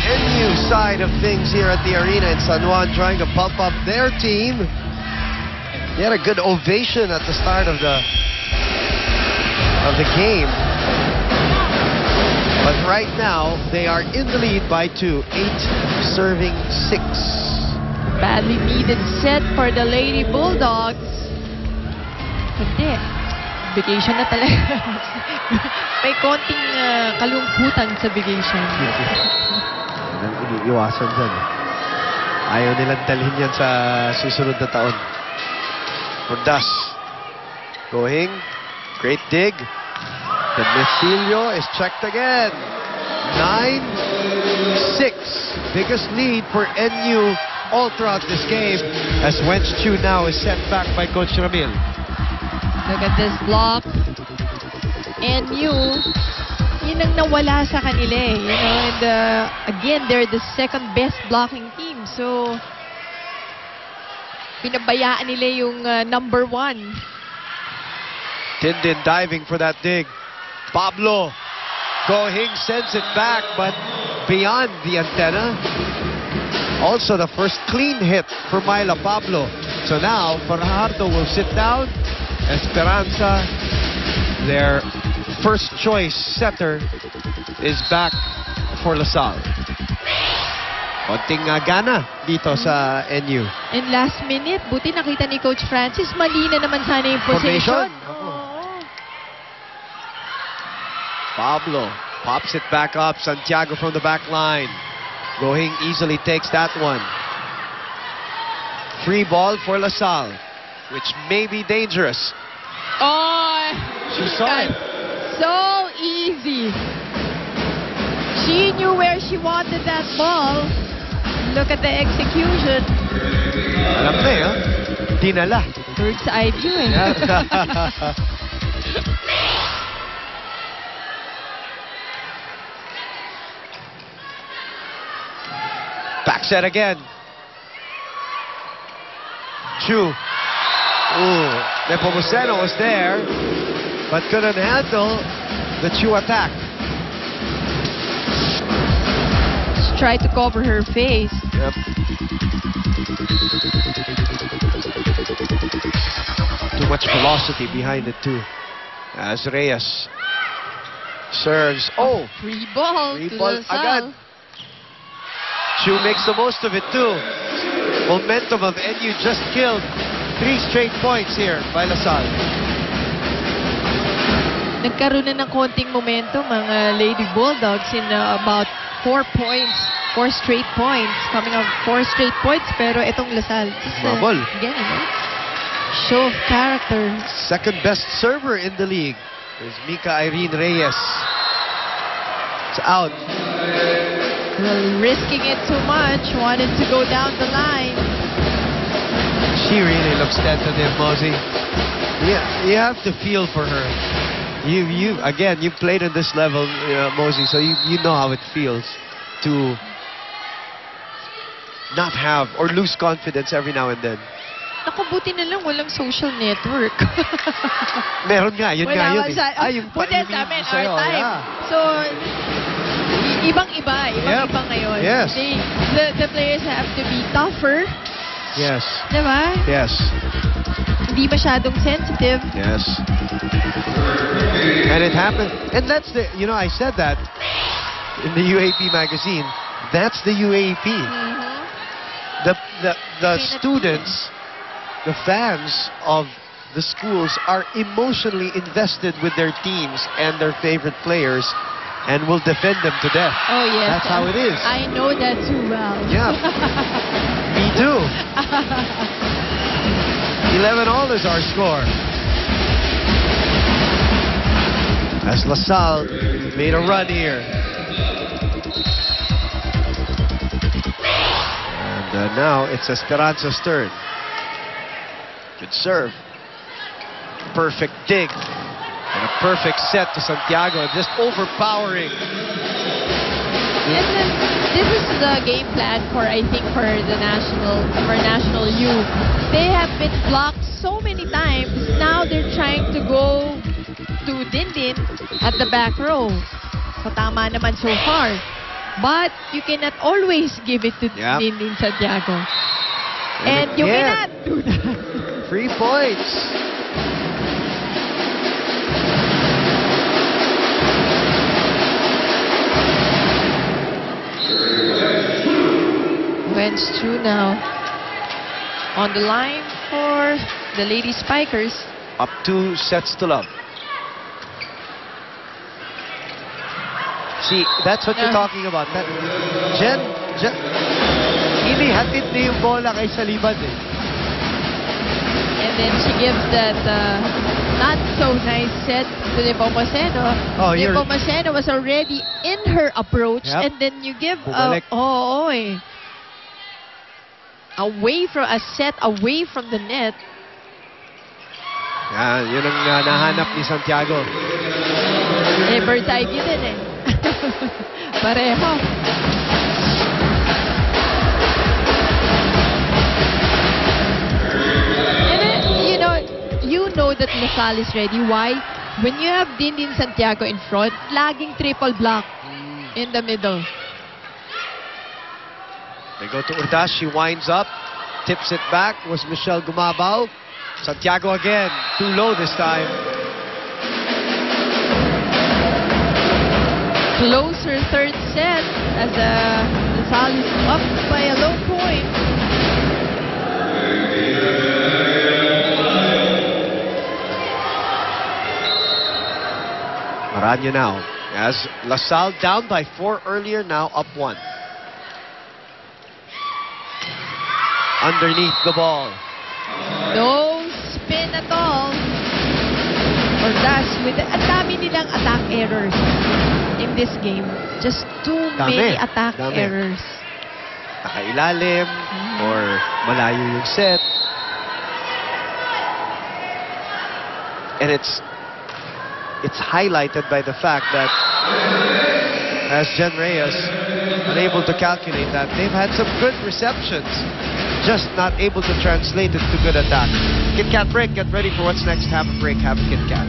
NU side of things here at the arena in San Juan, trying to pump up their team. They had a good ovation at the start of the game. But right now, they are in the lead by 2, 8 serving 6. Badly needed set for the Lady Bulldogs. Hindi. Vacation na talaga. May konting kalungkutan sa vacation. Ang iniiwasan dyan. Ayaw nilang dalhin yan sa susunod na taon. Cordas. Going. Great dig. The Mestilio is checked again. 9-6. Biggest lead for NU all throughout this game as Wench Chu now is sent back by Coach Ramil. Look at this block. NU, yun ang nawala sa kanila eh. You know, and again, they're the second best blocking team. So, pinabayaan nila yung number 1. Tindin diving for that dig. Pablo. Go-Hing sends it back, but beyond the antenna. Also the first clean hit for Myla Pablo. So now, Fajardo will sit down. Esperanza, their first choice setter, is back for LaSalle. Konting gana dito sa NU. And last minute, buti nakita ni Coach Francis, mali na naman sana yung position. Pablo pops it back up. Santiago from the back line. Go-Hing easily takes that one. Free ball for LaSalle, which may be dangerous. Oh, She saw it. So easy. She knew where she wanted that ball. Look at the execution. Alam na eh, dinala. Bird's eye view eh. Back set again. Chu. Ooh, Nepomuceno was there, but couldn't handle the Chu attack. She tried to cover her face. Yep. Too much velocity behind it too. As Reyes serves. Oh, Free ball free to ball LaSalle. agad. Chu makes the most of it too. Momentum of NU just killed 3 straight points here by LaSalle. Nagkaroon na ng konting momentum ang Lady Bulldogs in about 4 points. 4 straight points. Coming off 4 straight points. Pero itong LaSalle. Mabol. Again, show of character. Second best server in the league is Mika Irene Reyes. It's out. Risking it too much. Wanted to go down the line. She really looks tentative, Mosey. Yeah, you have to feel for her. Again, you've played at this level, Mosey, so you know how it feels to not have or lose confidence every now and then. Nakabuti na lang walang social network. Meron nga, yun nga yun. Yung buti sa amin, our sa'yo, time. yeah. So, ibang-iba ngayon. Yes. The players have to be tougher. Yes. Diba? Yes. Hindi masyadong sensitive. Yes. And it happened. And that's the, I said that in the UAP magazine. That's the UAP. The students, the fans of the schools are emotionally invested with their teams and their favorite players and will defend them to death. Oh, yes. That's how it is. I know that too well. Yeah. Me too. 11-all is our score. As LaSalle made a run here. And now it's Esperanza's turn. Good serve. Perfect dig. And a perfect set to Santiago. Just overpowering. This is the game plan for, I think, for National U. They have been blocked so many times. Now they're trying to go to Dindin at the back row. So tama naman so far. But you cannot always give it to Yep. Dindin Santiago. And you again, cannot do that. 3 points. Wentz Chu now on the line for the Lady Spikers. Up 2 sets to love. See, that's what you're Yeah. talking about. That, Jen, inihatid na yung bola kay Salibad eh. And then she gives that not so nice set to Nepomuceno. Oh, you're- Nepomuceno was already in her approach, Yep. and then you give Bumalik. away from a set away from the net. Yan, yun ang nahanap ni Santiago. Eh, bird's eye view din eh. Pareho. And then, you know that Lasal is ready. Why? When you have Dindin Santiago in front, laging triple block in the middle. They go to Urdas. She winds up. Tips it back. Was Michelle Gumabao. Santiago again. Too low this time. Closer third set as Lasal is up by a low point. Maranya now. As LaSalle down by 4 earlier, now up 1. Underneath the ball. No spin at all. Urdas with ang dami nilang attack errors in this game. Just too many attack Dami. errors. Nakailalim or malayo yung set. And it's highlighted by the fact that as Jen Reyes unable to calculate that, they've had some good receptions, just not able to translate it to good attack. Kit Kat break. Get ready for what's next. Have a break. Have a Kit Kat.